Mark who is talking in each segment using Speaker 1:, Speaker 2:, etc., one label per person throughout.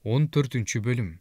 Speaker 1: 14-бөлүм.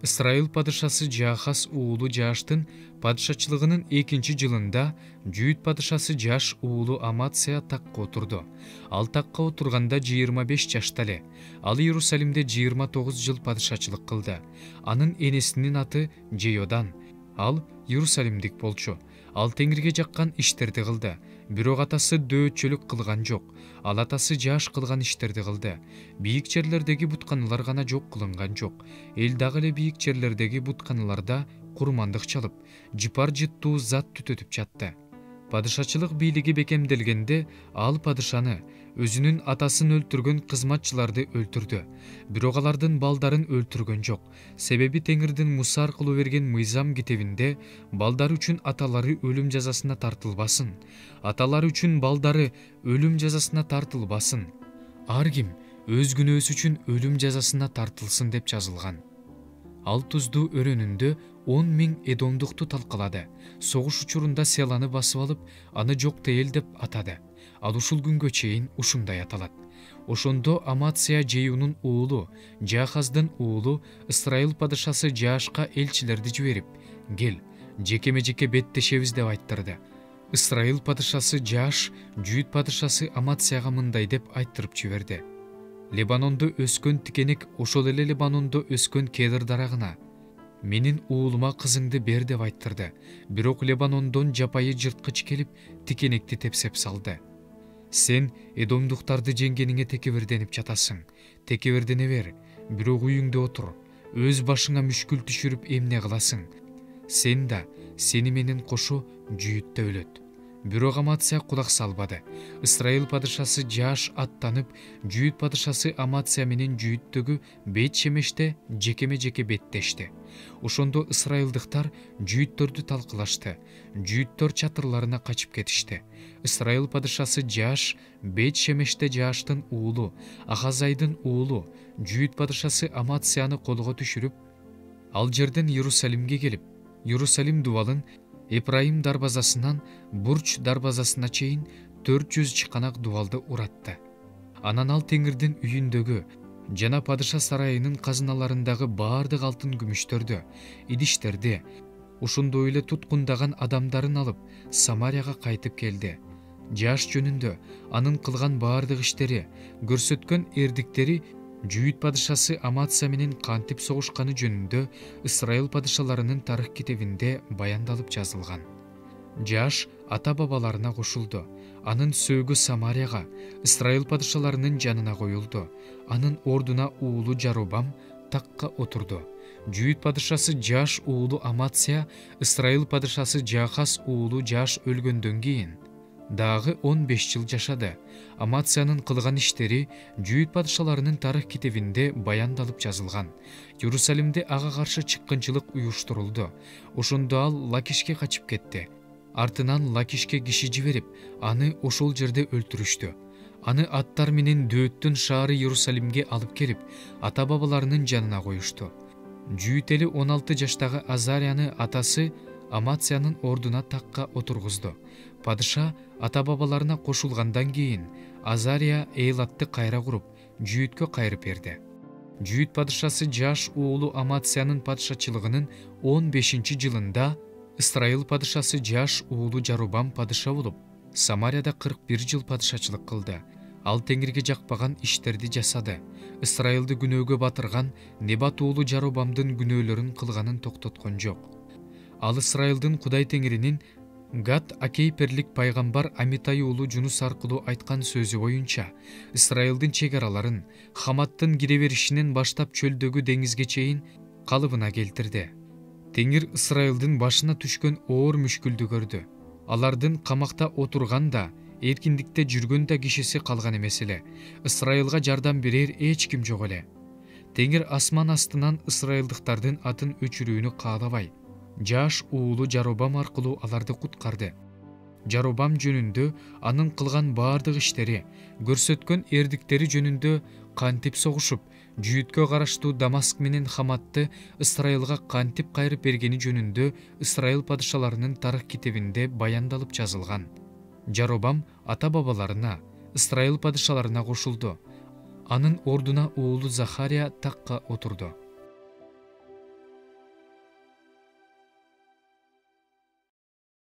Speaker 1: Ысрайыл падышасы Жахас уулу Жаштын падышачылыгынын 2-жылында Жүйүт падышасы Жаш уулу Аматсия такка отурду. Ал такка отурганда 25 жашта эле. Ал Иерусалимде 29 жыл падышачылык кылды. Анын энесинин аты Жейодан. Ал Иерусалимдик болчу. Ал Теңирге жаккан иштерди кылды. Бирок атасы дөөтчөлүк кылган жок. Ал атасы Жаш кылган иштерди кылды. Бийик жерлердеги бутканалар гана жок кылынган жок. Эл дагы эле бийик жерлердеги бутканаларда курмандык чалып, жыпар жыттуу зат түтөтүп жатты. Падышачылык бийлиги бекемделгенде, ал падышаны, өзүнүн атасын өлтүргөн кызматчыларды өлтүрдү. Бирок алардын балдарын өлтүргөн жок. Себеби Теңирдин Муса аркылуу берген мыйзам китебинде балдар үчүн аталары өлүм жазасына тартылбасын. Аталары үчүн балдары өлүм жазасына тартылбасын. Ар ким өз күнөөсү үчүн өлүм жазасына тартылсын деп жазылган. Ал Туздуу өрөөнүндө 10 000 эдомдукту талкалады. Согуш учурунда Селаны басып алып, аны жокто эл деп атады. Ал ушул күнгө чейин ушундай аталат. Ошондо Аматсия Жейунун уулу, Жахаздын уулу Ысрайыл падышасы Жашка элчилерди жиберип, кел, жекеме-жеке беттешебиз деп айттырды. Ысрайыл падышасы Жаш Жүйүт падышасы Аматсияга мындай деп айттырып жиберди. Лебанондо өскөн тикенек ошол эле Лебанондо өскөн кедр дарагына менин уулума кызыңды бер деп айттырды. Бирок Лебанондон жапайы жырткыч келип тикенекти тепсеп салды. Сен эдомдуктарды жеңгениңе текеберденип жатасың. Текебердене бер, бирок үйүңдө отур. Өз башыңа мүшкүл түшүрүп эмне кыласың? Сен да сени менен кошо Жүйүттө өлөт. Бирок Аматсия кулак салбады. Ысрайыл падышасы Жаш аттанып, Жүйүт падышасы Аматсия менен Жүйүттөгү бет шемеште жекеме-жеке беттешти. Ошондо ысрайылдыктар Жүйүттөрдү талкылашты. Жүйүттөр чатырларына качып кетишти. Ысрайыл падышасы Жаш бет шемеште Жаштын уулу, Ахазайдын уулу, Жүйүт падышасы Аматсияны колго түшүрүп, ал жерден Иерусалимге келип, Иерусалим дубалын Эпрайым дарбазасынан Бурч дарбазасына чейин 400 чыканак дубалды уратты. Анан ал Теңирдин үйүндөгү жана падыша сарайынын казыналарындагы баардык алтын күмүштөрдү, идиштерди, ушундой эле туткундаган адамдарын алып Самарияга кайтып келди. Жаш жөнүндө анын кылган баардык иштери, көрсөткөн эрдиктери Жүйүт падышасы Аматсия менен кантип согушканы жөнүндө Ысрайыл падышаларынын тарых китебинде баяндалып жазылган. Жаш ата-бабаларына кошулду. Анын сөөгү Самарияга, Ысрайыл падышаларынын жанына коюлду. Анын ордуна уулу Жаробам такка отурду. Жүйүт падышасы Жаш уулу Аматсия, Ысрайыл падышасы Жахас уулу Жаш өлгөндөн кийин дагы 15 жыл жашады. Аматсиянын кылган иштери Жүйүт падышаларынын тарых китебинде баяндалып жазылган. Иерусалимде ага каршы чыккынчылык уюштурулду. Ошондо ал Лакишке качып кетти. Артынан Лакишке киши жиберип, аны ошол жерде өлтүрүштү. Аны аттар менен дөөттүн шаары Иерусалимге алып келип, ата-бабаларынын жанына коюшту. Жүйүт эли 16 жаштагы Азарияны атасы Аматсиянын ордуна такка отургузду. Падыша ата-бабаларына кошулгандан кийин Азария Эйлатты кайра куруп, Жүйүткө кайрып берди. Жүйүт падышасы Жаш уулу Аматсиянын падышачылыгынын 15-жылында Ысрайыл падышасы Жаш уулу Жаробам падыша болуп, Самарияда 41 жыл падышачылык кылды. Ал Теңирге жакпаган иштерди жасады. Ысрайылды күнөөгө батырган Небат уулу Жаробамдын күнөөлөрүн кылганын токтоткон жок. Ал Ысрайылдын Кудай Теңиринин Гат Акейперлик пайгамбар Амитай уулу Жунус аркылуу айткан сөзү боюнча, Ысрайылдын чек араларын Хаматтын кире беришинен баштап чөлдөгү деңизге чейин калыбына келтирди. Теңир Ысрайылдын башына түшкөн оор мүшкүлдү көрдү. Алардын камакта отурганда, эркиндикте жүргөн кишиси калган эмес эле. Ысрайылга жардам берер эч ким жок эле. Теңир асман астынан ысрайылдыктардын атын өчүрүүнү каалабай, Жаш уулу Жаробам аркылуу аларды куткарды. Жаробам жөнүндө анын кылган баардык иштери, көрсөткөн эрдиктери жөнүндө кантип согушуп, Жүйүткө караштуу Дамаск менен Хаматты Ысрайылга кантип кайрып бергени жөнүндө Ысрайыл падышаларынын тарых китебинде баяндалып жазылган. Жаробам ата-бабаларына, Ысрайыл падышаларына кошулду. Анын ордуна уулу Захария такка отурду.